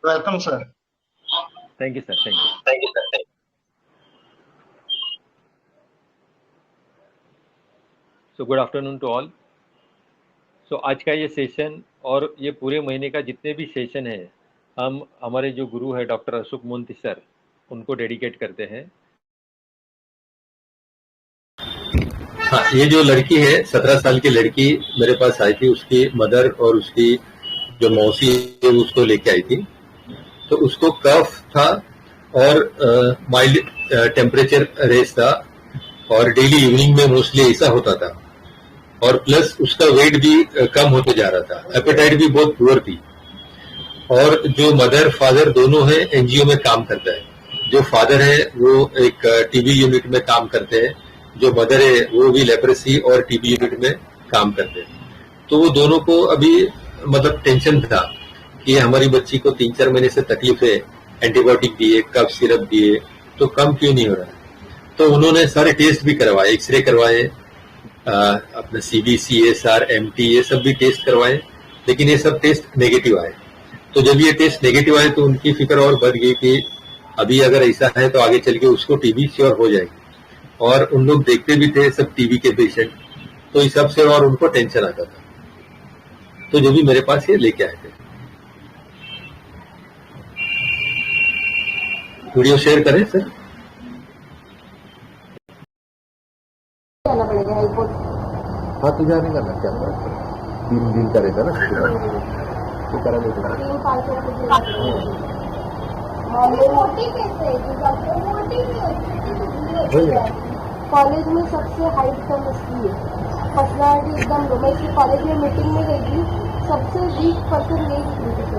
Welcome, sir. Thank you, sir. Thank you. Thank you, sir. So good afternoon to all. So आज का ये session और ये पूरे महीने का जितने भी सेशन है हम हमारे जो गुरु है डॉक्टर अशोक मोंती सर उनको डेडिकेट करते हैं। हाँ, ये जो लड़की है 17 साल की लड़की मेरे पास आई थी, उसकी मदर और उसकी जो मौसी है उसको लेके आई थी। तो उसको कफ था और माइल्ड टेम्परेचर रेस था और डेली इवनिंग में मोस्टली ऐसा होता था और प्लस उसका वेट भी कम होते जा रहा था। एपेटाइट भी बहुत पुअर थी और जो मदर फादर दोनों है एनजीओ में काम करता है। जो फादर है वो एक टीबी यूनिट में काम करते हैं, जो मदर है वो भी लेप्रेसी और टीबी यूनिट में काम करते हैं। तो वो दोनों को अभी मतलब टेंशन था कि हमारी बच्ची को 3-4 महीने से तकलीफ है, एंटीबायोटिक दिए, कफ सिरप दिए, तो कम क्यों नहीं हो रहा है। तो उन्होंने सारे टेस्ट भी करवाए, एक्सरे करवाए, अपने सीबीसी, एसआर, एमटी ये सब भी टेस्ट करवाए, लेकिन ये सब टेस्ट नेगेटिव आए। तो जब ये टेस्ट नेगेटिव आए तो उनकी फिक्र और बढ़ गई कि अभी अगर ऐसा है तो आगे चल के उसको टीबी श्योर हो जाएगी। और उन लोग देखते भी थे सब टीबी के पेशेंट, तो इस सब से और उनको टेंशन आता था। तो जो भी मेरे पास ये लेके आए थे, वीडियो शेयर करें सर। जाना पड़ेगा एयरपोर्ट। हाँ, तो जाने का ना क्या बात है, 3 दिन का रहता ना तो करा देगा। कॉलेज में सबसे हाइट कम इसकी है, पर्सनालिटी एकदम लो। मैं इसकी कॉलेज में मीटिंग में गई थी, सबसे वीक पर्सन यही।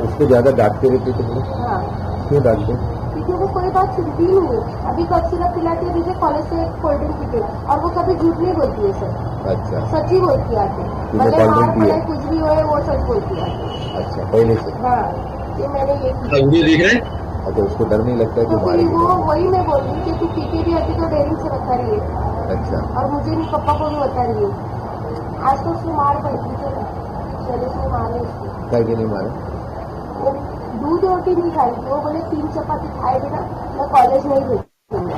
उसको ज्यादा डांटते रहते तुमने? हाँ। क्यों डांटते? क्योंकि वो कोई बात सुनती ही नहीं है। अभी कब सिरप पिलाती है, मुझे कॉलेज से एक कोल्ड ड्रिंक पीते और वो कभी झूठ नहीं बोलती है सर। अच्छा, सच ही बोलती आती, भले मार पड़े कुछ भी हो वो सच बोलती आती। अच्छा, पहले से? हाँ, ये मैंने ये वीडियो देख रहे हैं। अच्छा, उसको डर नहीं लगता है कि मारेगी? वो वही मैं बोल रही कि तू पीके भी आती तो डेयरिंग से बता रही है। अच्छा। और मुझे नहीं, पापा को भी बता रही है। आज तो उसने मार पड़ी थी, चलो उसने मारे उसको। क्या नहीं मारे? वो दूध रोटी नहीं खाई थी, वो बोले 3 चपाती खाए बिना मैं कॉलेज नहीं भेजूंगा।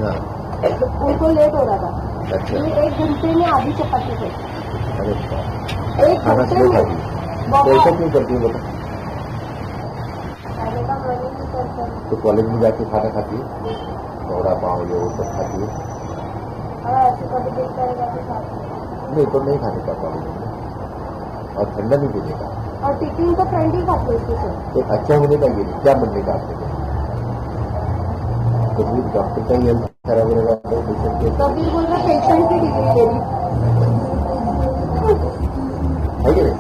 हाँ। उनको लेट हो रहा था। अच्छा। ये 1 घंटे में आधी चपाती खाई। अरे 1 घंटे में कैसा क्यों करती है बता? खाने का मन नहीं करता। तो कॉलेज में जाके खाना खाती है, थोड़ा पाव ये वो सब खाती है? हाँ, ऐसे कभी देखता रहेगा तो खाती है। नहीं तो नहीं खाने का कॉलेज में, और ठंडा नहीं पीने का। और टिफिन तो फ्रेंड ही खाते हैं उसके साथ। तो अच्छा होने का ये क्या बनने का आपको? कभी डॉक्टर का ही हेल्थ खराब रहेगा तो पेशेंट के कभी बोल रहा पेशेंट की डिग्री ले ली है कि नहीं?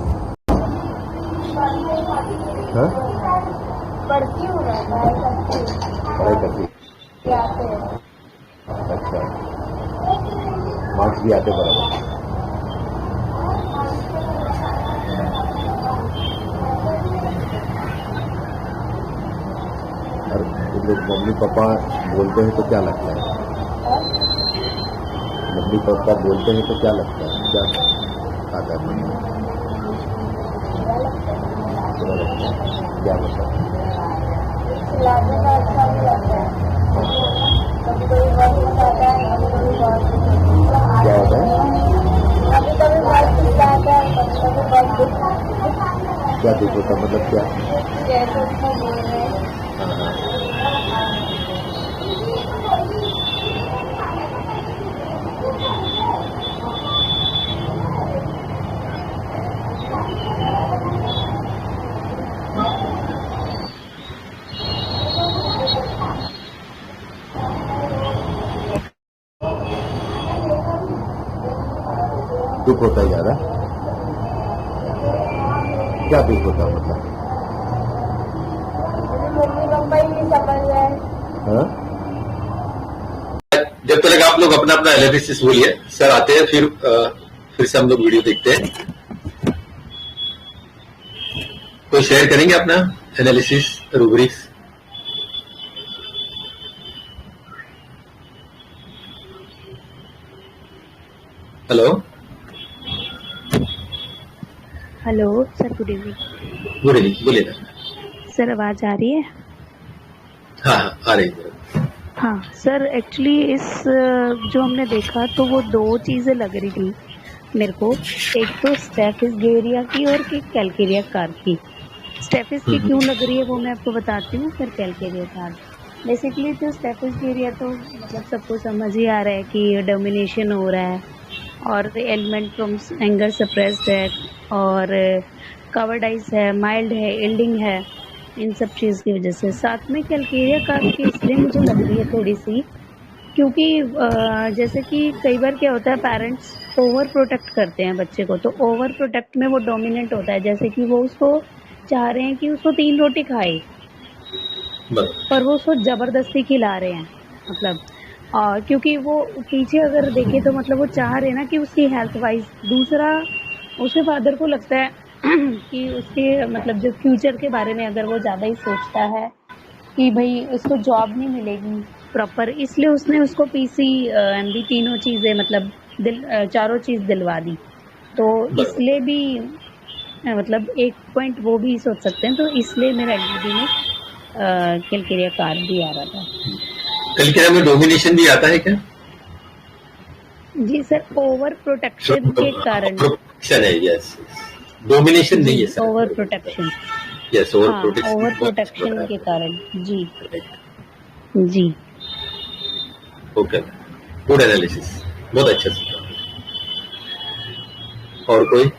हाँ, पढ़ती हूँ ना, पढ़ाई करती आते हैं। अच्छा, मार्क्स भी आते बराबर? और लोग मम्मी पापा बोलते हैं तो क्या लगता है? मम्मी पापा बोलते हैं तो क्या लगता है, क्या आता है मन में? क्या लगता है? खिलाने का अच्छा भी लगता है। कभी कभी बहुत गुस्सा आता है, कभी कभी बहुत क्या होता है? कभी कभी बहुत गुस्सा आता है, कभी कभी बहुत दुख। क्या दुख होता मतलब क्या? जैसे उसको बोल रहे हैं। हाँ हाँ। दुख होता है ज्यादा? क्या दुख होता है मतलब? मम्मी पापा ही नहीं समझ रहे। हाँ? जब तक आप लोग अपना अपना एनालिसिस बोलिए, सर आते हैं, फिर से हम लोग वीडियो देखते हैं। तो शेयर करेंगे अपना analysis rubrics. Hello hello sir, good evening. Good evening, बोलिए ना। सर आवाज आ रही है? हाँ हाँ आ रही है। हाँ सर, एक्चुअली इस जो हमने देखा तो वो दो चीज़ें लग रही थी मेरे को। एक तो स्टेफिस की और एक कैलकेरिया कार की। स्टेफिस की क्यों लग रही है वो मैं आपको बताती हूँ, फिर कैलकेरिया कार। बेसिकली जो स्टेफिस तो मतलब सबको समझ ही आ रहा है कि डोमिनेशन हो रहा है और एलिमेंट फ्रॉम एंगर सप्रेस्ड है और कवर्ड आइज है, माइल्ड है, इल्डिंग है, इन सब चीज़ की वजह से। साथ में कैलकेरिया कार की इसलिए मुझे लग रही है थोड़ी सी, क्योंकि जैसे कि कई बार क्या होता है, पेरेंट्स ओवर प्रोटेक्ट करते हैं बच्चे को, तो ओवर प्रोटेक्ट में वो डोमिनेंट होता है। जैसे कि वो उसको चाह रहे हैं कि उसको 3 रोटी खाए, पर वो उसको ज़बरदस्ती खिला रहे हैं, मतलब क्योंकि वो पीछे अगर देखें तो मतलब वो चाह रहे हैं ना कि उसकी हेल्थ वाइज। दूसरा, उसके फादर को लगता है कि उसके मतलब जो फ्यूचर के बारे में अगर वो ज़्यादा ही सोचता है कि भाई उसको जॉब नहीं मिलेगी प्रॉपर, इसलिए उसने उसको पीसी एमडी तीनों चीज़ें मतलब चारों चीज़ दिलवा दी। तो इसलिए भी मतलब एक पॉइंट वो भी सोच सकते हैं, तो इसलिए मेरा एलईडी में कैलकेरिया कार भी आ रहा था। कैलकेरिया में डोमिनेशन भी आता है क्या? जी सर, ओवर प्रोटेक्शन के कारण। प्रोटेक्शन है, यस। डोमिनेशन नहीं है sir, over protection. Yes, over protection के कारण। जी जी। ओके, गुड एनालिसिस, बहुत अच्छा सर। और कोई?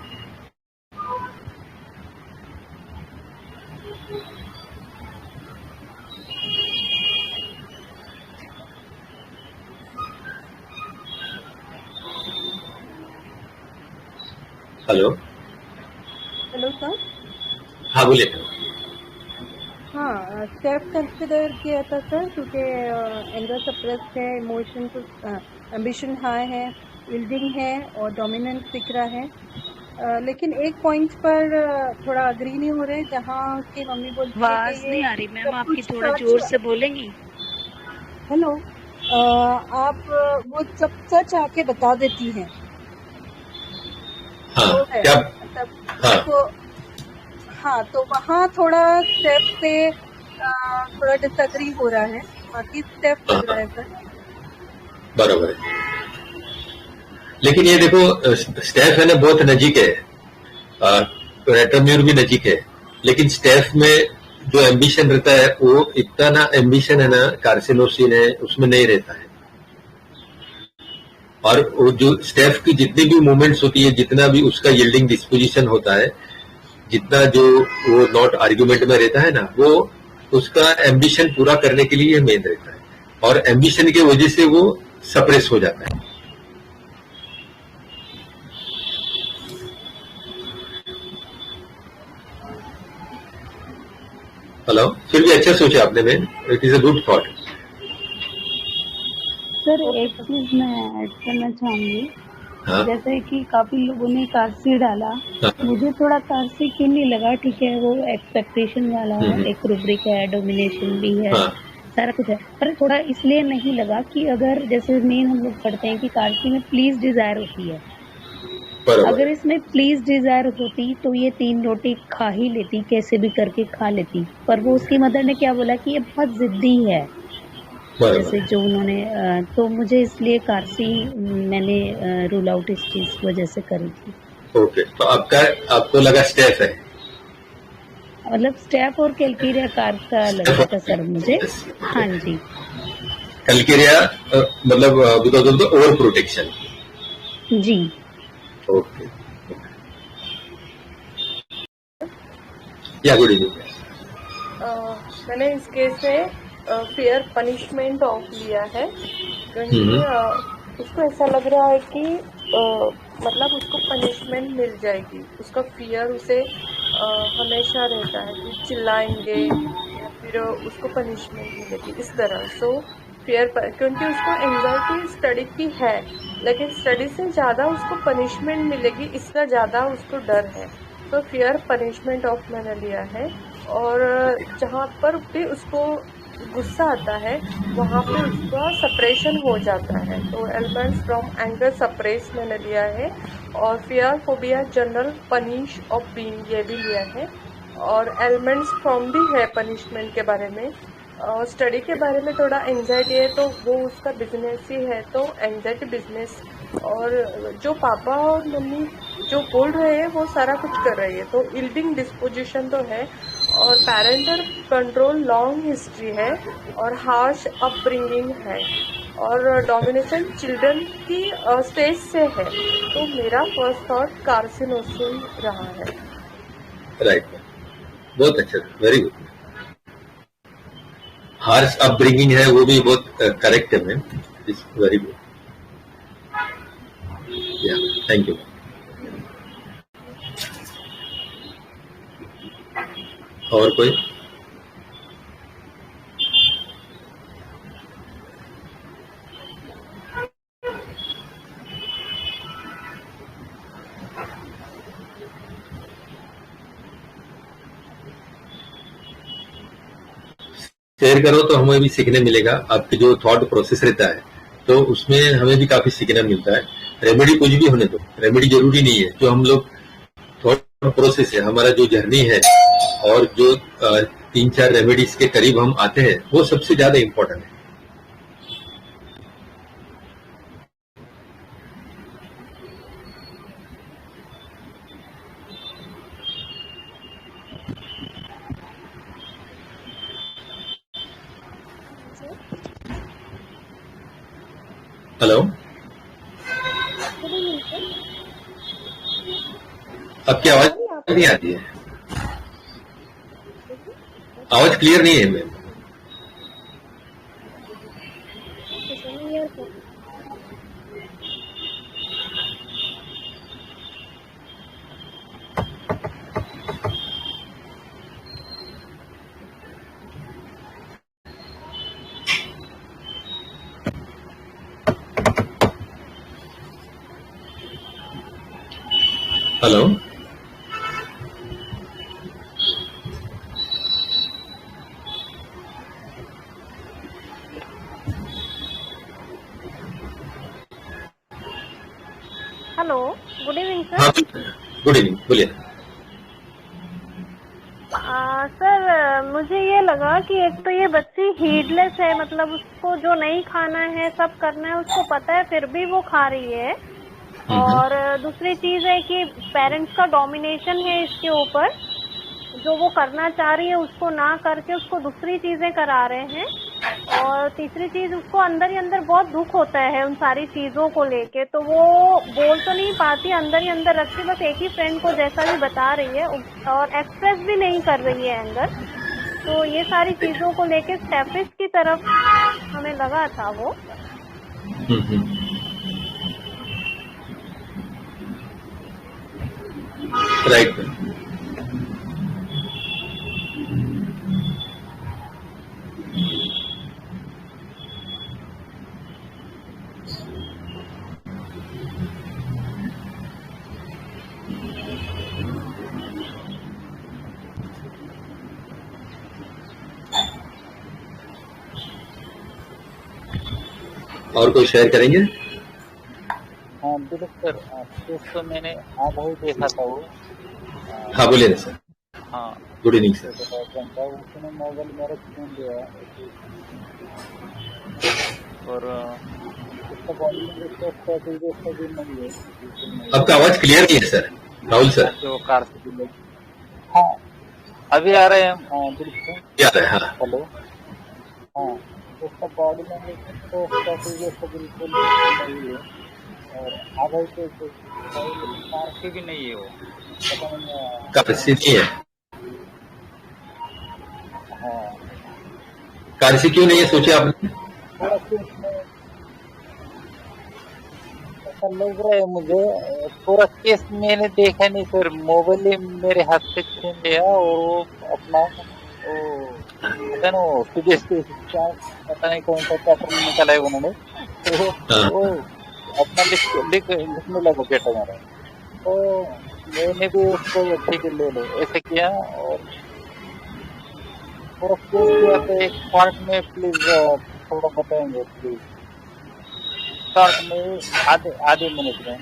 Hello hello sir. हाँ बोलिए। हाँ, स्टेप कंसिडर किया था सर, क्योंकि एंगर सप्रेस्ड है, इमोशन एम्बिशन हाई है, बिल्डिंग है और डोमिनेंस दिख रहा है। लेकिन एक पॉइंट पर थोड़ा अग्री नहीं हो रहे, जहाँ की मम्मी बोलती है आवाज कि नहीं ये आ रही मैम सब आपकी, कुछ थोड़ा सच जोर है। से बोलेंगी? हेलो, आप वो सब सच आके बता देती हैं। हाँ वो है क्या? मतलब हाँ तो हाँ, तो वहाँ थोड़ा स्टेप पे थोड़ा डिसएग्री हो रहा है, बाकी स्टेप लग रहा है सर। बराबर है, लेकिन ये देखो स्टेफ है ना बहुत नजीक है, रेट्रोम्यूर भी नजीक है, लेकिन स्टेफ में जो एम्बिशन रहता है वो इतना ना एम्बिशन है ना, कार्सिनोसिन है उसमें नहीं रहता है। और वो जो स्टेफ की जितनी भी मूवमेंट्स होती है, जितना भी उसका यील्डिंग डिस्पोजिशन होता है, जितना जो वो नॉट आर्ग्यूमेंट में रहता है ना, वो उसका एम्बिशन पूरा करने के लिए मेन रहता है, और एम्बिशन की वजह से वो सप्रेस हो जाता है। हेलो, फिर भी अच्छा सोचा आपने ma'am, it is a good thought. Sir एक चीज मैं ऐड करना चाहूंगी। हाँ जैसे कि काफी लोगों ने कारसी डाला, हाँ मुझे थोड़ा कारसी क्यों नहीं लगा। ठीक है, वो एक्सपेक्टेशन वाला एक रूब्रिक है, डोमिनेशन भी है, हाँ सारा कुछ है, पर थोड़ा इसलिए नहीं लगा कि अगर जैसे मेन हम लोग पढ़ते हैं कि कारसी में प्लीज डिजायर होती है, अगर इसमें प्लीज डिजायर होती तो ये 3 रोटी खा ही लेती, कैसे भी करके खा लेती। पर वो उसकी मदर ने क्या बोला कि ये बहुत जिद्दी है, जैसे जो उन्होंने तो मुझे इसलिए कारसी मैंने रूल आउट इस चीज की वजह से करी थी। ओके, तो आपको लगा स्टेफ है, मतलब स्टेप और कैलकेरिया कार का लगा था सर मुझे। हाँ जी, कैलकेरिया मतलब because of the over protection. जी ओके, या गुड इवनिंग। मैंने इस केस में फेयर पनिशमेंट ऑफ लिया है, क्योंकि उसको ऐसा लग रहा है कि मतलब उसको पनिशमेंट मिल जाएगी, उसका फियर उसे हमेशा रहता है कि चिल्लाएंगे या फिर उसको पनिशमेंट मिलेगी इस तरह। सो फियर क्योंकि उसको एंजाइटी स्टडी की है, लेकिन स्टडी से ज़्यादा उसको पनिशमेंट मिलेगी, इसका ज़्यादा उसको डर है। तो फियर पनिशमेंट ऑफ मैंने लिया है। और जहाँ पर भी उसको गुस्सा आता है वहाँ पे उसका सप्रेशन हो जाता है, तो एलिमेंट्स फ्रॉम एंगर सप्रेस मैंने लिया है। और fear phobia general punish of being ये भी लिया है। और एलिमेंट्स फॉर्म भी है पनिशमेंट के बारे में। स्टडी के बारे में थोड़ा एंजाइटी है तो वो उसका बिजनेस ही है, तो एंजाइटी बिजनेस। और जो पापा और मम्मी जो बोल रहे हैं वो सारा कुछ कर रही है, तो इल्डिंग डिस्पोजिशन तो है और पेरेंटल कंट्रोल लॉन्ग हिस्ट्री है और हार्श अपब्रिंगिंग है और डोमिनेशन चिल्ड्रन की स्टेज से है। तो मेरा फर्स्ट थॉट कार्सिनोसिन रहा है। राइट, बहुत अच्छा, वेरी गुड। हार्श अपब्रिंगिंग है वो भी बहुत करेक्ट है मैम, इज वेरी गुड। या थैंक यू। और कोई? शेयर करो तो हमें भी सीखने मिलेगा। आपके जो थॉट प्रोसेस रहता है तो उसमें हमें भी काफी सीखने मिलता है। रेमेडी कुछ भी होने दो, रेमेडी जरूरी नहीं है। जो हम लोग थॉट प्रोसेस है, हमारा जो जर्नी है और जो 3-4 रेमेडीज के करीब हम आते हैं, वो सबसे ज्यादा इम्पोर्टेंट है। हेलो, आपकी आवाज नहीं आती है, आवाज क्लियर नहीं है ma'am. Hello, hello, good evening sir. हाँ गुड इवनिंग, बोलिए। सर मुझे ये लगा कि एक तो ये बच्ची हीडलेस है, मतलब उसको जो नहीं खाना है सब करना है उसको पता है फिर भी वो खा रही है। और दूसरी चीज है कि पेरेंट्स का डोमिनेशन है इसके ऊपर, जो वो करना चाह रही है उसको ना करके उसको दूसरी चीजें करा रहे हैं। और तीसरी चीज, उसको अंदर ही अंदर बहुत दुख होता है उन सारी चीजों को लेके, तो वो बोल तो नहीं पाती, अंदर ही अंदर रख के बस एक ही फ्रेंड को जैसा भी बता रही है और एक्सप्रेस भी नहीं कर रही है अंदर। तो ये सारी चीजों को लेके स्टेफिस की तरफ हमें लगा था वो। राइट। और कोई शेयर करेंगे? हाँ बिल्कुल सर, तो मैंने आज ही देखा था वो। हाँ बोलिए ना सर। हाँ गुड इवनिंग सर। उसने मोबाइल मेरा छीन लिया और उसका बॉडी में नहीं है। आपका आवाज क्लियर नहीं है सर, राहुल सर। जो कार से, हाँ अभी आ रहे हैं। बिल्कुल आ रहे हैं। हाँ हेलो, हाँ उसका बॉडी लैंग्वेज तो उसका बिल्कुल नहीं है और आधा ही तो भी नहीं है वो, पता नहीं कैपेसिटी है। हाँ कैपेसिटी क्यों नहीं है सोचे आपने? थोड़ा ऐसा लग रहा है मुझे। पूरा केस मैंने देखा नहीं सर, मोबाइल ही मेरे हाथ से छीन लिया और वो अपना पता नहीं पता नहीं कौन सा पैटर्न निकाला है उन्होंने, तो वो अपना लिखने लगा बेटा मेरा, तो मैंने भी उसको ठीक ले लो ऐसे किया और पूरा केस किया। तो एक पार्ट में प्लीज थोड़ा बताएंगे प्लीज, शॉर्ट में आधे मिनट में।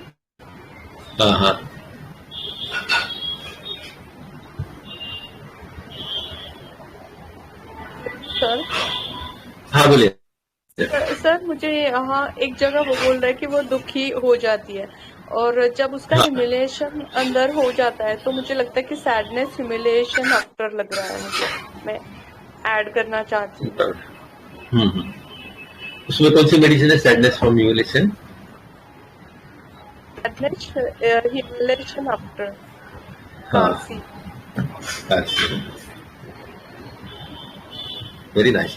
सर। हाँ बोलिए। सर मुझे यहाँ एक जगह वो बोल रहा है कि वो दुखी हो जाती है, और जब उसका हाँ। ह्यूमिलिएशन अंदर हो जाता है तो मुझे लगता है कि सैडनेस ह्यूमिलिएशन आफ्टर लग रहा है मुझे, मैं ऐड करना चाहती हूँ। उसमें कौन सी मेडिसिन है? Sadness from humiliation, sadness humiliation after कांसी। Very nice.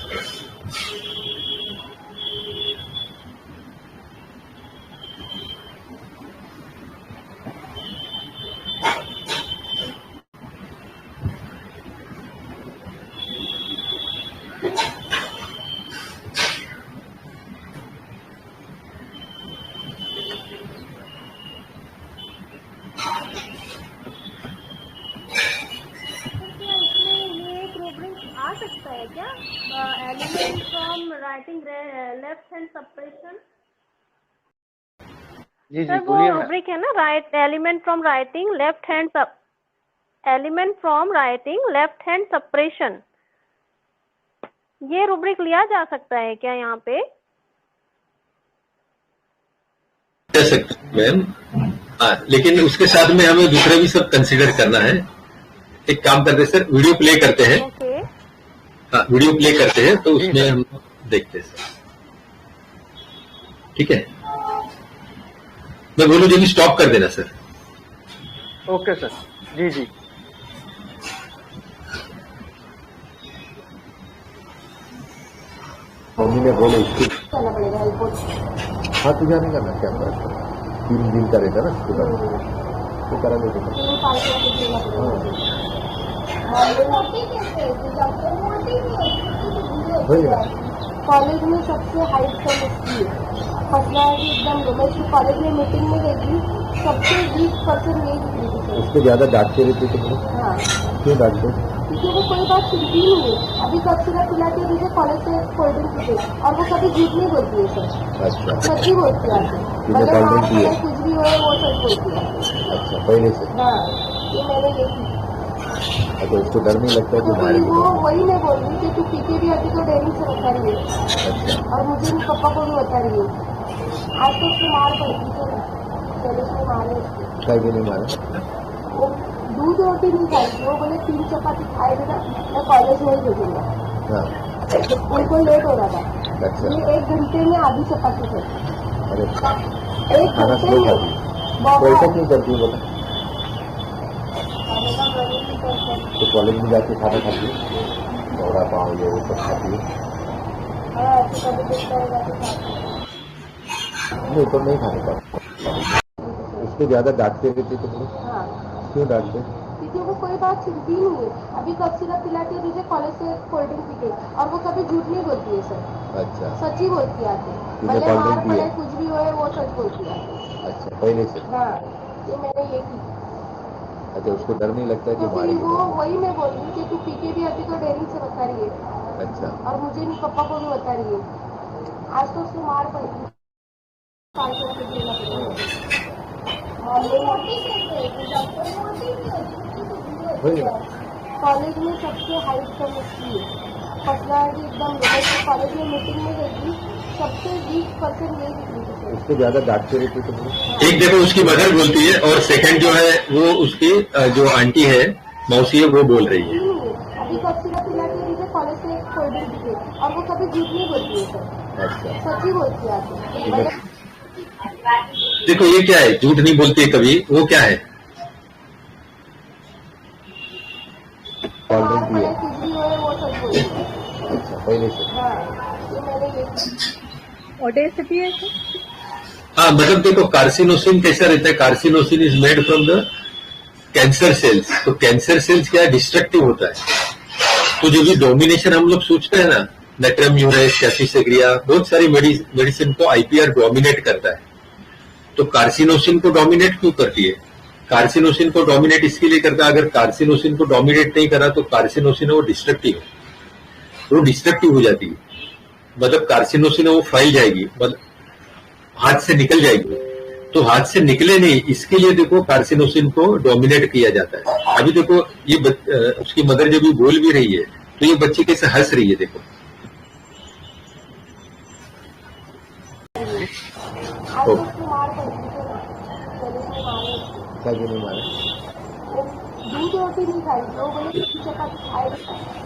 आ सकता है क्या element from writing left hand suppression? जी सर वो रूब्रिक है ना, right element from writing left hand element from writing left hand suppression, ये रूब्रिक लिया जा सकता है क्या यहाँ पे? मैम हाँ, लेकिन उसके साथ में हमें दूसरे भी सब कंसीडर करना है। एक काम करते हैं सर, वीडियो प्ले करते हैं। ओके हाँ वीडियो प्ले करते हैं तो उसमें हम देखते हैं सर, ठीक है? मैं बोलूं जब स्टॉप कर देना सर। Okay sir. जी जी। मम्मी ने बोला इसको करना पड़ेगा रिपोर्ट। हाँ तुझे नहीं करना, क्या करना? 3 दिन का रहता ना उसके बाद तो करा कॉलेज में सबसे हाइट कम इसकी है, फसला है कि एकदम रोमेश कॉलेज में मीटिंग में गई सबसे 20% नहीं दिख रही थी। उसको ज्यादा डांटते रहते तो हाँ क्यों डांटते? क्योंकि वो कोई बात सुनती ही नहीं है। अभी कक्षिला पिलाती है मुझे कॉलेज से कोल्ड ड्रिंक पीते, और वो कभी झूठ नहीं बोलती है सर। अच्छा सच्ची बोलती है, मतलब हाँ कुछ भी हो वो सच बोलती है। अच्छा पहले से? हाँ ये मैंने देखी। अच्छा उसको डर नहीं लगता कि तो वो वही मैं बोल रही थी, तू पीके भी आती तो डेयरिंग से बता रही है। अच्छा और मुझे भी पापा को भी बता रही है। आज तो उसको मार पड़ती थी ना, चलो उसको मारे उसको। क्या भी नहीं मारा? वो दूध रोटी नहीं खाई, वो बोले 3 चपाती खाए थे ना मैं कॉलेज में ही भेजूंगा। हाँ उनको लेट हो रहा था। अच्छा ये 1 घंटे में आधी चपाती थे। अरे 1 खाना घंटे स्लो में खाती, कैसे क्यों करती है बोला? तो कॉलेज में जाके खाना खाती है, बड़ा पाव ये वो सब खाती है? नहीं तो नहीं खाने का। उसको ज्यादा डांटते रहते तो बोलो क्यों डांटते? क्योंकि वो कोई बात सुनती ही नहीं है। अभी कक्षिला पिलाती है मुझे कॉलेज से कोल्ड ड्रिंक पीके, और वो कभी झूठ नहीं बोलती है सर। अच्छा सच्ची बोलती है आके, तुमने भले कोल्ड मार ड्रिंक पड़े पिया? कुछ भी हो वो सच बोलती है। अच्छा पहले से? हाँ ये मैंने ये की। अच्छा उसको डर नहीं लगता कि तो फिर मारेगी? वो वही मैं बोल रही कि तू पीके भी आती तो डेयरिंग से बता रही है। अच्छा और मुझे नहीं पापा को भी बता रही है। आज तो उसको मार पड़ेगी। कॉलेज में सबसे हाइट कम इसकी है, फसला है कि एकदम रोमेश कॉलेज में मीटिंग में गई सबसे 20% नहीं दिख रही थी। उसको ज्यादा डांटते रहते तो एक देखो उसकी मदर बोलती है और सेकंड जो है वो उसकी जो आंटी है मौसी है वो बोल रही है। अभी कक्षिला पिलाती है मुझे कॉलेज से कोल्ड ड्रिंक पीते, और वो कभी झूठ नहीं बोलती है सर। अच्छा सच्ची बोलती है आके। देखो ये क्या है, झूठ नहीं बोलती है कभी, वो क्या है? कोल्ड ड्रिंक पिया? कुछ भी हो वो सच बोलती है। अच्छा पहले से? हाँ ये मैंने देखी। ऑडेसिटी है क्या? हाँ मतलब देखो कार्सिनोसिन कैसा रहता है, carcinosin is made from the cancer cells. तो कैंसर सेल्स क्या डिस्ट्रक्टिव होता है। तो जो भी डोमिनेशन हम लोग सोचते हैं ना, नेट्रम यूरेस, कैफिसेग्रिया, बहुत सारी मेडिसिन को आईपीआर डोमिनेट करता है। तो कार्सिनोसिन को डोमिनेट क्यों करती है? कार्सिनोसिन को डोमिनेट इसके लिए करता है, अगर कार्सिनोसिन को डोमिनेट नहीं करा तो कार्सिनोसिन वो डिस्ट्रक्टिव है, वो डिस्ट्रक्टिव हो जाती है। मतलब कार्सिनोसिन वो फैल जाएगी, मतलब हाथ से निकल जाएगी। तो हाथ से निकले नहीं, इसके लिए देखो कार्सिनोसिन को डोमिनेट किया जाता है। अभी देखो ये उसकी मदर जब भी बोल भी रही है तो ये बच्ची कैसे हंस रही है, देखो बाद में उसको मार पड़ी थी, पुलिस ने मारे। क्या क्यों नहीं मारे? दूध रोटी नहीं खाई, वो बोले चपाती खाए,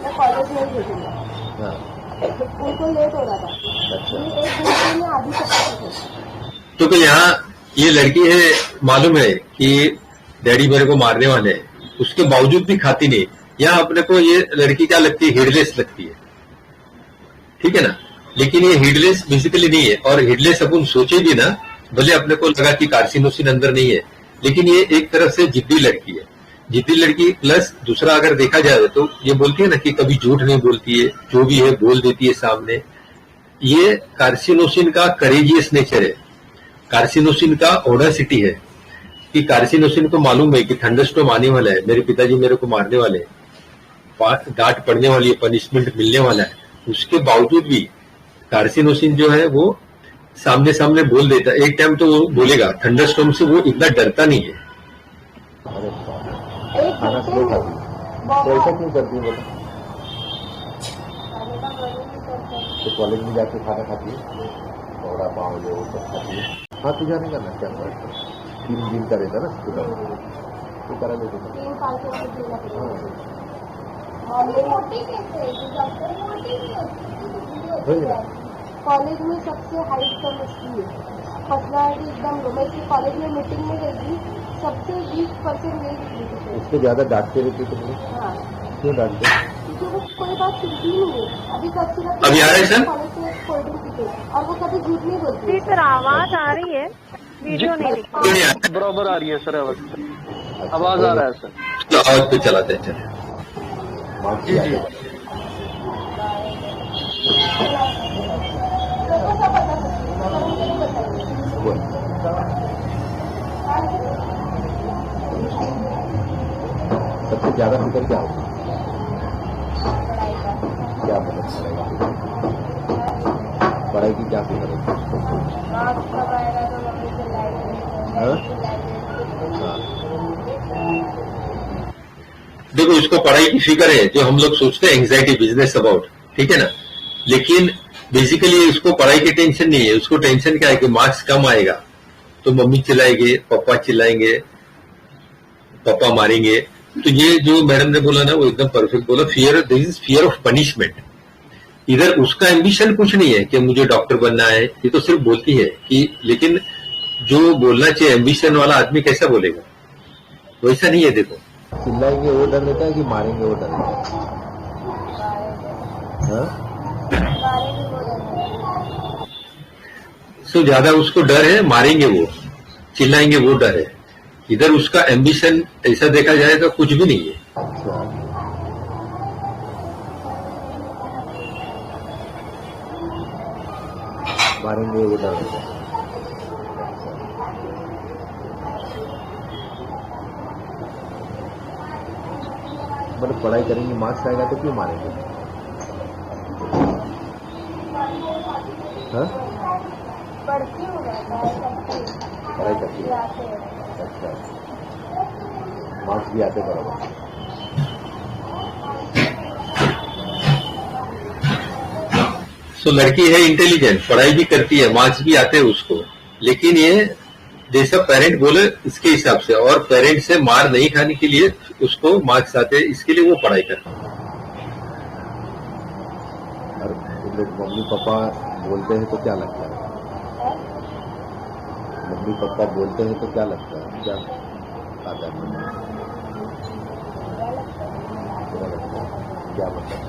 मैं कॉलेज नहीं भेजूंगा। हाँ, उनको लेट हो रहा था, अच्छा। ये एक घंटे में आधी चपाती थी। तो यहाँ ये लड़की है, मालूम है कि डैडी मेरे को मारने वाले हैं, उसके बावजूद भी खाती नहीं। यहाँ अपने को ये लड़की क्या लगती है, हेडलेस लगती है, ठीक है ना। लेकिन ये हेडलेस बेसिकली नहीं है, और हेडलेस अपन सोचे भी ना, भले अपने को लगा कि कार्सिनोसिन अंदर नहीं है, लेकिन ये एक तरफ से जिद्दी लड़की है। जिद्दी लड़की प्लस दूसरा अगर देखा जाए तो ये बोलती है ना कि कभी झूठ नहीं बोलती है, जो भी है बोल देती है सामने। ये कार्सिनोसिन का करेजियस नेचर है, कार्सिनोसिन का ऑडासिटी है कि कार्सिनोसिन को मालूम है कि थंडरस्टॉर्म आने वाला है, मेरे पिताजी मेरे को मारने वाले हैं, डांट पड़ने वाली है, पनिशमेंट मिलने वाला है। उसके बावजूद भी कार्सिनोसिन जो है वो सामने सामने बोल देता है। एक टाइम तो वो बोलेगा, थंडरस्टॉर्म से वो इतना डरता नहीं है। अरे बाप, खाना स्लो खाती है तो ऐसा क्यों करती है बोला? तो कॉलेज में जाके खाना खाती है, थोड़ा पाव जो वो सब खाती है। हाँ, तुझे नहीं करना क्या फर्क है? 3 दिन का रहता ना स्टूडेंट, तो करा देते थे। कॉलेज में सबसे हाइट कम उसकी है, पर्सनालिटी एकदम लो। मैं इसकी कॉलेज में मीटिंग में गई थी, सबसे 20% मेरी थी। उसको ज्यादा डांटते रहते थे लोग? हाँ, क्यों डांटते? क्योंकि वो कोई बात सुनती ही नहीं है। अभी कच्ची अभी आ रहे हैं सर? कॉलेज में कोल्ड ड्रिंक पीते और वो कभी झूठ नहीं बोलती। जी सर, आवाज आ रही है, वीडियो नहीं दिख रही। बराबर आ रही है सर, आवाज आ रहा है सर। तो आवाज पे चलाते हैं, चले। जी जी। सबसे ज्यादा फिक्र क्या होती है? क्या मतलब पढ़ाई की क्या फिक्र होती है? हाँ? हाँ। देखो, इसको पढ़ाई की फिक्र है, जो हम लोग सोचते हैं एंग्जाइटी, बिजनेस अबाउट, ठीक है ना। लेकिन बेसिकली इसको पढ़ाई की टेंशन नहीं है। उसको टेंशन क्या है कि मार्क्स कम आएगा तो मम्मी चिल्लाएंगे, पापा चिल्लाएंगे, पापा मारेंगे। तो ये जो मैडम ने बोला ना, वो एकदम परफेक्ट बोला। Fear, this is fear of punishment. इधर उसका एम्बिशन कुछ नहीं है कि मुझे डॉक्टर बनना है, ये तो सिर्फ बोलती है कि, लेकिन जो बोलना चाहिए एम्बिशन वाला आदमी कैसा बोलेगा, वैसा नहीं है। देखो, चिल्लाएंगे वो डर रहता है कि मारेंगे वो डर रहता है? हाँ? सो ज्यादा उसको डर है, मारेंगे वो, चिल्लाएंगे वो डर है। इधर उसका एम्बिशन ऐसा देखा जाए तो कुछ भी नहीं है। अच्छा, मारेंगे वो डर रहता है। मतलब पढ़ाई करेंगे, मार्क्स आएगा तो क्यों मारेंगे? हाँ? पढ़ती हूँ पढ़ाई करती है। अच्छा, मार्क्स भी आते बराबर। सो लड़की है इंटेलिजेंट, पढ़ाई भी करती है, मार्क्स भी आते हैं उसको। लेकिन ये जैसा पेरेंट बोले इसके हिसाब से, और पेरेंट से मार नहीं खाने के लिए उसको मार्क्स आते हैं, इसके लिए वो पढ़ाई करती है। और लोग मम्मी पापा बोलते हैं तो क्या लगता है? मम्मी पापा बोलते हैं तो क्या लगता है? क्या आता है मन में? बुरा लगता है? क्या मतलब?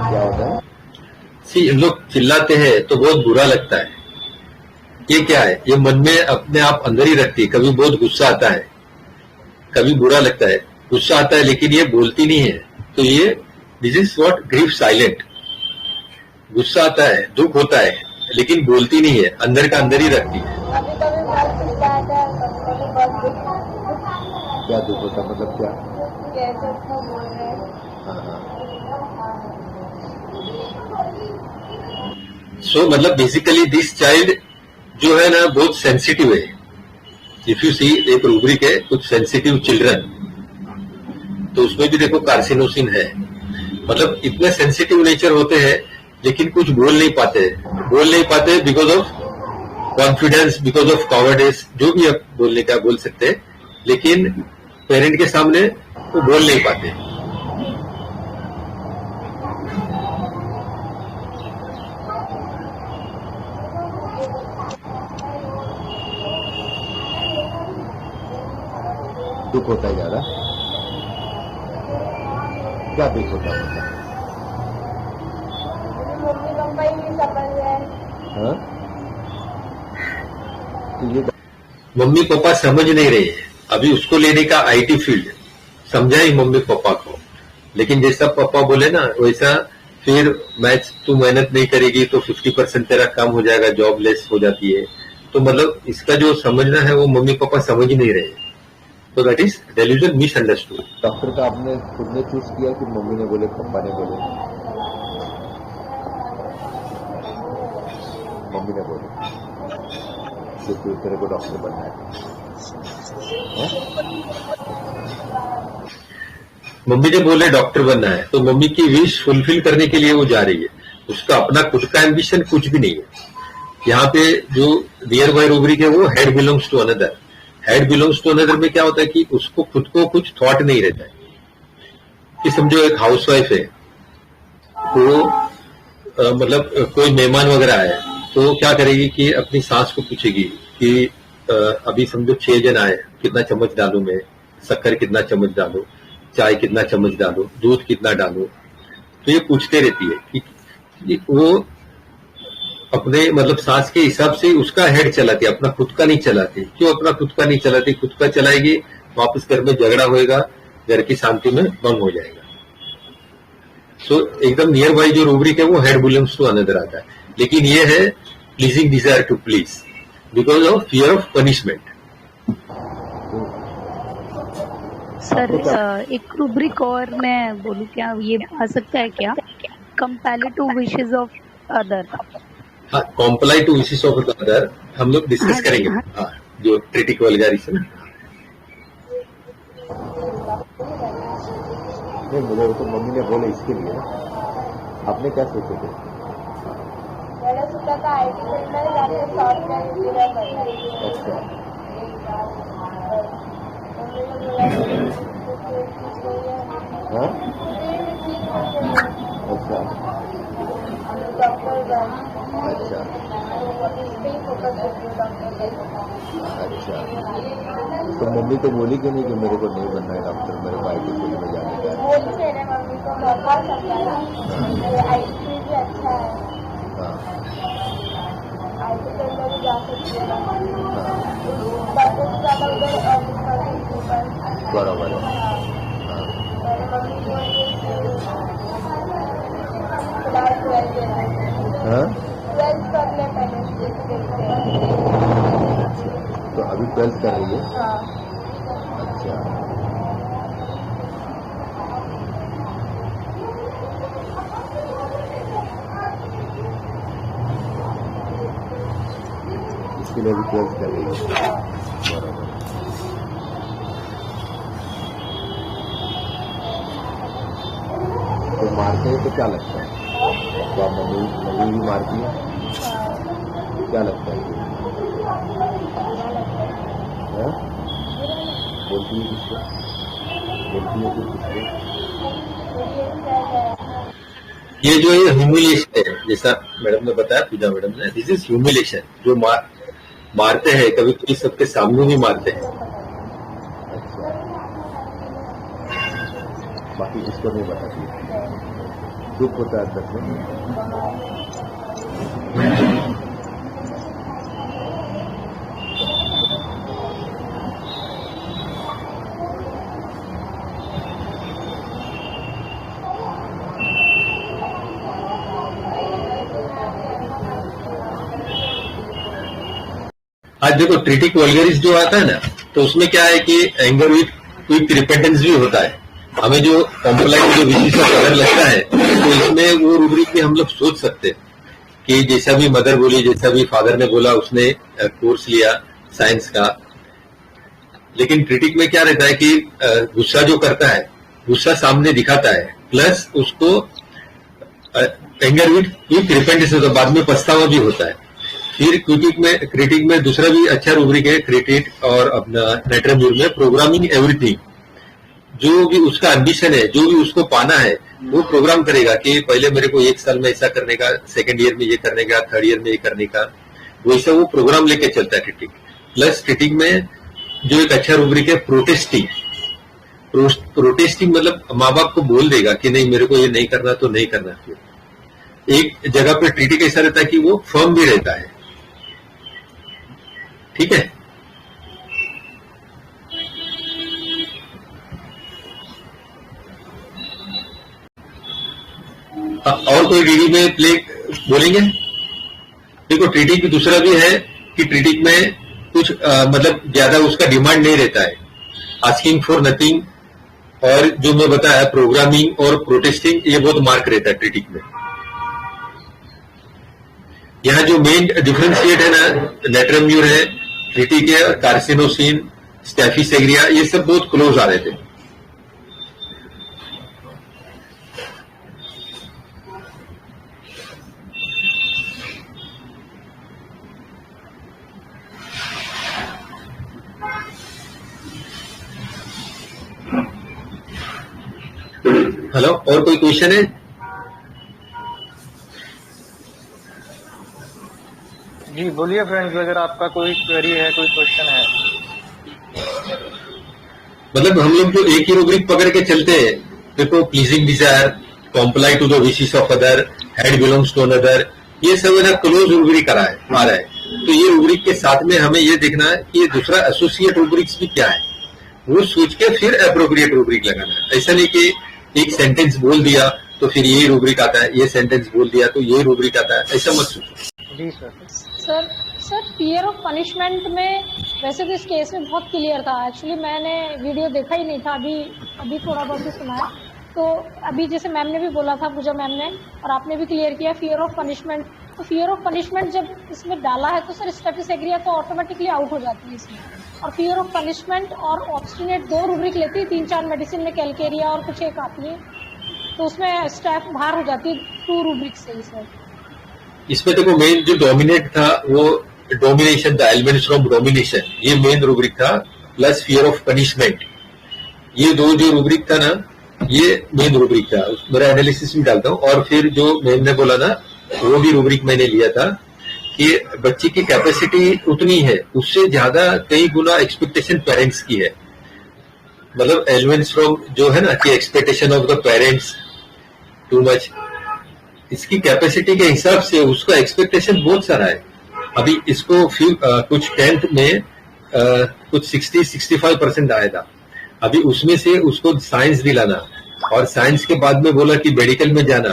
क्या होता है? सी, लोग चिल्लाते हैं तो बहुत बुरा लगता है। ये क्या है, ये मन में अपने आप अंदर ही रखती है। कभी बहुत गुस्सा आता है, कभी बुरा लगता है। गुस्सा आता है लेकिन ये बोलती नहीं है, तो ये this is what grief silent. गुस्सा आता है, दुख होता है, लेकिन बोलती नहीं है, अंदर का अंदर ही रखती है। क्या दुख होता, मतलब क्या? हाँ हाँ। सो मतलब बेसिकली दिस चाइल्ड जो है ना, बहुत सेंसिटिव है। इफ यू सी, एक रूब्रिक है कुछ सेंसिटिव चिल्ड्रन, तो उसमें भी देखो कार्सिनोसिन है। मतलब इतने सेंसिटिव नेचर होते हैं लेकिन कुछ बोल नहीं पाते because of confidence, because of cowardice, जो भी आप बोलने का बोल सकते हैं, लेकिन पेरेंट के सामने वो बोल नहीं पाते। दुख होता है ज्यादा, क्या दुख होता है? मम्मी पापा ही नहीं समझ रहे। हाँ? तो ये मम्मी पापा समझ नहीं रहे हैं। अभी उसको लेने का आईटी फील्ड समझा ही मम्मी पापा को, लेकिन जैसा पापा बोले ना वैसा फिर तू मेहनत नहीं करेगी तो 50% तेरा काम हो जाएगा, जॉब लेस हो जाती है। तो मतलब इसका जो समझना है वो मम्मी पापा समझ ही नहीं रहे। तो that is delusion, misunderstood. Doctor का आपने खुद ने चूज किया कि मम्मी ने बोले, पापा ने बोले? मम्मी ने बोले कि तू तेरे को डॉक्टर बनना है। मम्मी ने बोले डॉक्टर बनना है, तो मम्मी की विश फुलफिल करने के लिए वो जा रही है। उसका अपना खुद का एम्बिशन कुछ भी नहीं है। यहाँ पे जो नियर बाय रूब्रिक है वो head belongs to another. Head belongs to another में क्या होता है कि उसको खुद को कुछ थॉट नहीं रहता है। कि समझो एक हाउसवाइफ है, तो मतलब कोई मेहमान वगैरह आए तो क्या करेगी कि अपनी सास को पूछेगी कि अभी समझो 6 जन आए, कितना चम्मच डालूं मैं, शक्कर कितना चम्मच डालूं, चाय कितना चम्मच डालूं, दूध कितना डालूं। तो ये पूछते रहती है कि वो अपने मतलब सास के हिसाब से उसका हेड चलाती है, अपना खुद का नहीं चलाती। क्यों अपना खुद का नहीं चलाती? खुद का चलाएगी वापस घर में झगड़ा होएगा, घर की शांति में भंग हो जाएगा। तो एकदम नियर बाई जो रूब्रिक है वो हेड बिलोंग्स टू अनदर आता है। लेकिन ये है pleasing desire to please because of fear of punishment. Sir एक रूब्रिक और मैं बोलूं क्या, ये आ सकता है क्या? Compare to wishes of other. हाँ, comply to wishes of other हम लोग डिस्कस करेंगे। हाँ, जो क्रिटिक वल्गैरिस है ना। नहीं, मुझे तो मम्मी ने बोले इसके लिए ना। आपने क्या सोचे थे? मैंने सोचा था आईटी फील्ड में जाके सॉफ्टवेयर इंजीनियर बनना है। अच्छा। हाँ? अच्छा। डॉक्टर अच्छा। अच्छा। तो मम्मी तो बोली कि नहीं कि मेरे को नहीं बनना है डॉक्टर, मेरे को आईटी फील्ड में जाने का है? बोली मैंने मम्मी को बहुत समझाया, आईटी फील्ड भी अच्छा है। हाँ। आईटी फील्ड में भी जा सकते हैं। हाँ। डॉक्टर से ज्यादा उधर बराबर है। हाँ। मैंने मम्मी को फिलहाल 12th देना है। हाँ? 12th कर ले पहले, देखते हैं। तो अभी 12th कर रही है? हाँ। अच्छा। इसके लिए भी 12th कर रही है। बराबर। तो मारते हैं तो क्या लगता है? क्या मम्मी भी मारती है? क्या लगता है? हाँ? बोलती है किसको? बोलती है कि किसको? ये जो है ह्यूमिलेशन है, जैसा मैडम ने बताया, पूजा मैडम ने, दिस इज ह्यूमिलेशन। जो मारते हैं, कभी कभी सबके सामने भी मारते हैं। अच्छा। बाकी इसको नहीं बताती। दुख होता है अंदर में। आज देखो ट्रिटिक वल्गैरिस जो आता है ना, तो उसमें क्या है कि एंगर विथ क्विक रिपेंटेंस भी होता है। हमें जो कॉम्प्लाइंट जो विशेष कलर लगता है, तो इसमें वो रूब्रिक में हम लोग सोच सकते हैं कि जैसा भी मदर बोली, जैसा भी फादर ने बोला, उसने कोर्स लिया साइंस का। लेकिन क्रिटिक में क्या रहता है कि गुस्सा जो करता है, गुस्सा सामने दिखाता है, प्लस उसको एंगर विथ रिपेंटेंस होता है, बाद में पछतावा भी होता है। फिर क्रिटिक में दूसरा भी अच्छा रूब्रिक है क्रिटिक और अपना नेट्रम्यूर में प्रोग्रामिंग एवरीथिंग। जो भी उसका एम्बिशन है, जो भी उसको पाना है, वो प्रोग्राम करेगा कि पहले मेरे को 1 साल में ऐसा करने का, सेकेंड ईयर में ये करने का, थर्ड ईयर में ये करने का, वैसा वो प्रोग्राम लेके चलता है क्रिटिक। प्लस क्रिटिक में जो एक अच्छा रूब्रिक है प्रोटेस्टिंग। प्रोटेस्टिंग मतलब माँ बाप को बोल देगा कि नहीं मेरे को ये नहीं करना तो नहीं करना। फिर एक जगह पे क्रिटिक ऐसा रहता है कि वो फर्म भी रहता है। ठीक है, और कोई डीडी में प्ले बोलेंगे? देखो ट्रिटिक दूसरा भी है कि ट्रिटिक में कुछ मतलब ज्यादा उसका डिमांड नहीं रहता है, आस्किंग फॉर नथिंग, और जो मैं बताया प्रोग्रामिंग और प्रोटेस्टिंग, ये बहुत मार्क रहता है ट्रिटिक में। यहाँ जो मेन डिफरेंशिएट है ना, नेट्रम्यूर है, क्रिटिक है, कार्सिनोसिन, स्टेफिस एग्रिया, ये सब बहुत क्लोज आ रहे थे। हेलो, और कोई क्वेश्चन है? जी बोलिए फ्रेंड्स, अगर आपका कोई क्वेरी है, कोई क्वेश्चन है। मतलब हम लोग जो एक ही रूब्रिक पकड़ के चलते हैं, देखो pleasing desire, comply to the wishes of other, head belongs to another, ये सब ना क्लोज रूब्रिक आ रहा है। तो ये रूब्रिक के साथ में हमें ये देखना है कि ये दूसरा एसोसिएट रूब्रिक्स भी क्या है, वो सोच के फिर अप्रोप्रिएट रूब्रिक लगाना है। ऐसा नहीं कि एक सेंटेंस बोल दिया तो फिर यही रूब्रिक आता है, ये सेंटेंस बोल दिया तो यही रूब्रिक आता है, ऐसा मत सोचो। जी सर फियर ऑफ पनिशमेंट में वैसे तो इस केस में बहुत क्लियर था। एक्चुअली मैंने वीडियो देखा ही नहीं था, अभी थोड़ा बहुत ही सुना है। तो अभी जैसे मैम ने भी बोला था, पूजा मैम ने, और आपने भी क्लियर किया फियर ऑफ पनिशमेंट। तो फियर ऑफ पनिशमेंट जब इसमें डाला है तो सर स्टेफिस एग्रिया तो ऑटोमेटिकली आउट हो जाती है इसमें। और फियर ऑफ पनिशमेंट और ऑब्स्टिनेट 2 रूब्रिक लेती है, 3-4 मेडिसिन में कैलकेरिया और कुछ एक आती है, तो उसमें स्टेफ बाहर हो जाती है 2 रूब्रिक से ही सर। इसमें देखो मेन जो डोमिनेट था वो डोमिनेशन था, एलिमेंट्स फ्रॉम डोमिनेशन, ये मेन रूब्रिक था, प्लस फियर ऑफ पनिशमेंट, ये 2 जो रूब्रिक था ना, ये मेन रूब्रिक था। मेरा एनालिसिस भी डालता हूँ। और फिर जो मैम ने बोला ना, वो भी रूब्रिक मैंने लिया था कि बच्चे की कैपेसिटी उतनी है, उससे ज्यादा कई गुना एक्सपेक्टेशन पेरेंट्स की है। मतलब एलिमेंट्स फ्रॉम जो है ना कि expectation of the parents too much, इसकी कैपेसिटी के हिसाब से उसका एक्सपेक्टेशन बहुत सारा है। अभी इसको कुछ 10th में कुछ 60-65% आया था। अभी उसमें से उसको साइंस दिलाना और साइंस के बाद में बोला कि मेडिकल में जाना,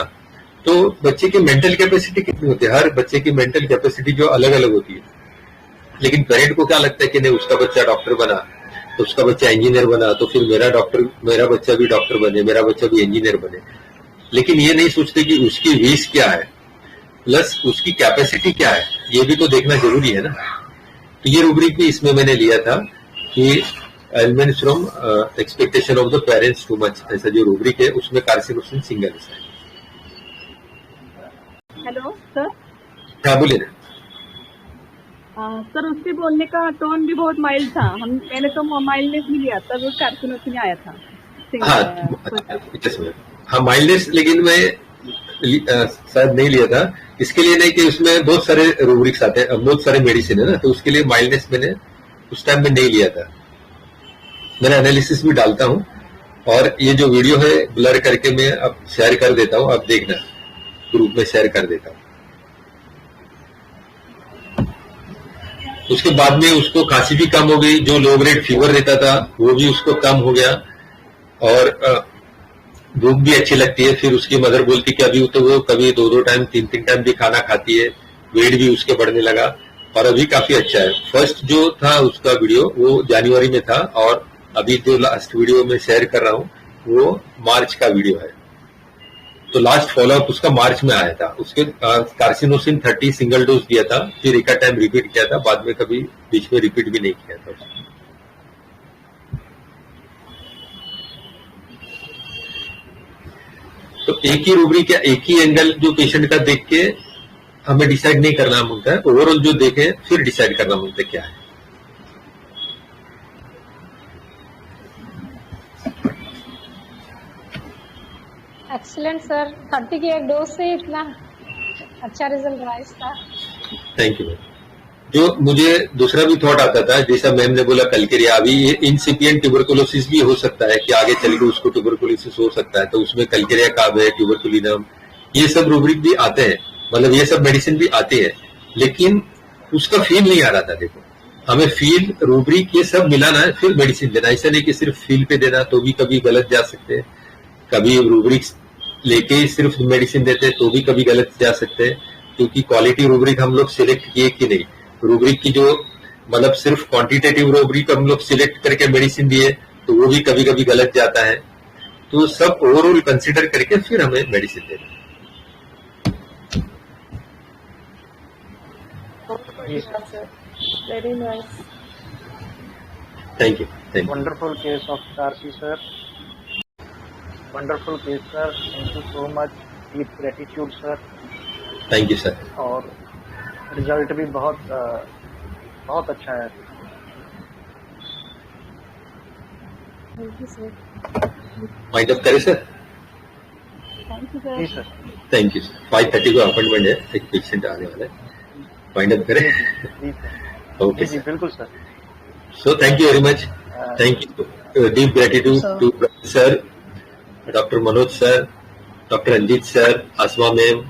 तो बच्चे की मेंटल कैपेसिटी कितनी होती है? हर बच्चे की मेंटल कैपेसिटी जो अलग अलग होती है। लेकिन पेरेंट को क्या लगता है कि नहीं उसका बच्चा डॉक्टर बना तो उसका बच्चा इंजीनियर बना, तो फिर मेरा बच्चा भी डॉक्टर बने, मेरा बच्चा भी इंजीनियर बने। लेकिन ये नहीं सोचते कि उसकी विश क्या है, प्लस उसकी कैपेसिटी क्या है, ये भी तो देखना जरूरी है ना। तो ये रूब्रिक भी इसमें मैंने लिया था कि elements from expectation of the parents too much, ऐसा जो रूब्रिक है उसमें कार्सिनोसिन सिंगल है। Hello sir. हाँ बोलिए ना। सर उसके बोलने का टोन भी बहुत माइल्ड था, मैंने तो माइल्डनेस भी लिया था, वो कार्सिनोसिन आया था। हाँ माइल्डनेस, लेकिन मैं शायद नहीं लिया था, इसके लिए नहीं कि उसमें बहुत सारे रूब्रिक्स आते हैं, बहुत सारे मेडिसिन है ना, तो उसके लिए माइल्डनेस मैंने उस टाइम में नहीं लिया था। मैंने एनालिसिस भी डालता हूँ, और ये जो वीडियो है ब्लर करके मैं अब शेयर कर देता हूँ, आप देखना, ग्रुप में शेयर कर देता हूँ। उसके बाद में उसको खांसी भी कम हो गई, जो लो ग्रेड फीवर रहता था वो भी उसको कम हो गया, और भूख भी अच्छी लगती है। फिर उसकी मदर बोलती कि अभी तो वो कभी 2-2 टाइम 3-3 टाइम भी खाना खाती है, वेट भी उसके बढ़ने लगा, और अभी काफी अच्छा है। फर्स्ट जो था उसका वीडियो वो जनवरी में था, और अभी जो लास्ट वीडियो में शेयर कर रहा हूँ वो मार्च का वीडियो है। तो लास्ट फॉलोअप उसका मार्च में आया था। उसके कार्सिनोसिन 30 सिंगल डोज दिया था, फिर एक टाइम रिपीट किया था, बाद में कभी बीच में रिपीट भी नहीं किया था। तो एक ही रूब्रिक या एक ही एंगल जो पेशेंट का देख के हमें डिसाइड नहीं करना होता है, ओवरऑल जो देखें फिर डिसाइड करना होता है क्या है। एक्सीलेंट सर, 30 की एक डोज से इतना अच्छा रिजल्ट रहा इसका। Thank you. जो मुझे दूसरा भी थॉट आता था, जैसा मैम ने बोला कलकेरिया, अभी ये इंसिपिएंट ट्यूबरकुलोसिस भी हो सकता है कि आगे चल के उसको ट्यूबरकुलोसिस हो सकता है, तो उसमें कलकेरिया काब है, ट्यूबरकुलिनम, ये सब रूब्रिक भी आते हैं, मतलब ये सब मेडिसिन भी आती है, लेकिन उसका फील नहीं आ रहा था। देखो हमें फील, रूब्रिक, ये सब मिलाना है फिर मेडिसिन देना। ऐसा नहीं कि सिर्फ फील पे देना, तो भी कभी गलत जा सकते हैं। कभी रूब्रिक लेके सिर्फ मेडिसिन देते तो भी कभी गलत जा सकते हैं, क्योंकि क्वालिटी रूब्रिक हम लोग सिलेक्ट किए कि नहीं। रूब्रिक की जो मतलब सिर्फ क्वांटिटेटिव रूब्रिक हम लोग सिलेक्ट करके मेडिसिन दिए तो वो भी कभी कभी गलत जाता है। तो सब ओवरऑल कंसिडर करके फिर हमें मेडिसिन देना। Very nice, thank you. Wonderful case of कार्सी sir, wonderful case sir, thank you so much, deep gratitude sir. Thank you sir. और रिजल्ट भी बहुत बहुत अच्छा है। Thank you sir. Mind up करें सर? थैंक यू जी sir. Sir. Thank you sir. 5:30 को अपॉइंटमेंट है, एक पेशेंट आने वाला है, माइंड अप करें? जी सर। ओके जी बिल्कुल sir. So thank you very much. Thank you, deep gratitude to sir, doctor Manoj sir, doctor Ranjit sir, Asma ma'am,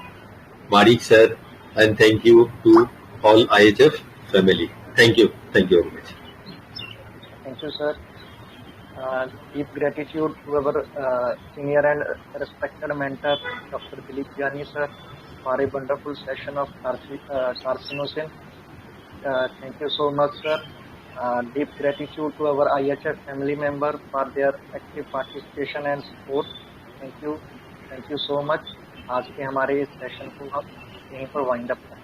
Marik sir, and thank you to all IHF family. Thank you very much. Thank you sir. Deep gratitude to our senior and respected mentor Dr. Dilip Jani sir for a wonderful session of carcinosin. Thank you so much sir. Deep gratitude to our IHF family member for their active participation and support. Thank you so much. आज के हमारे इस session को हम यहीं पर wind up करते हैं।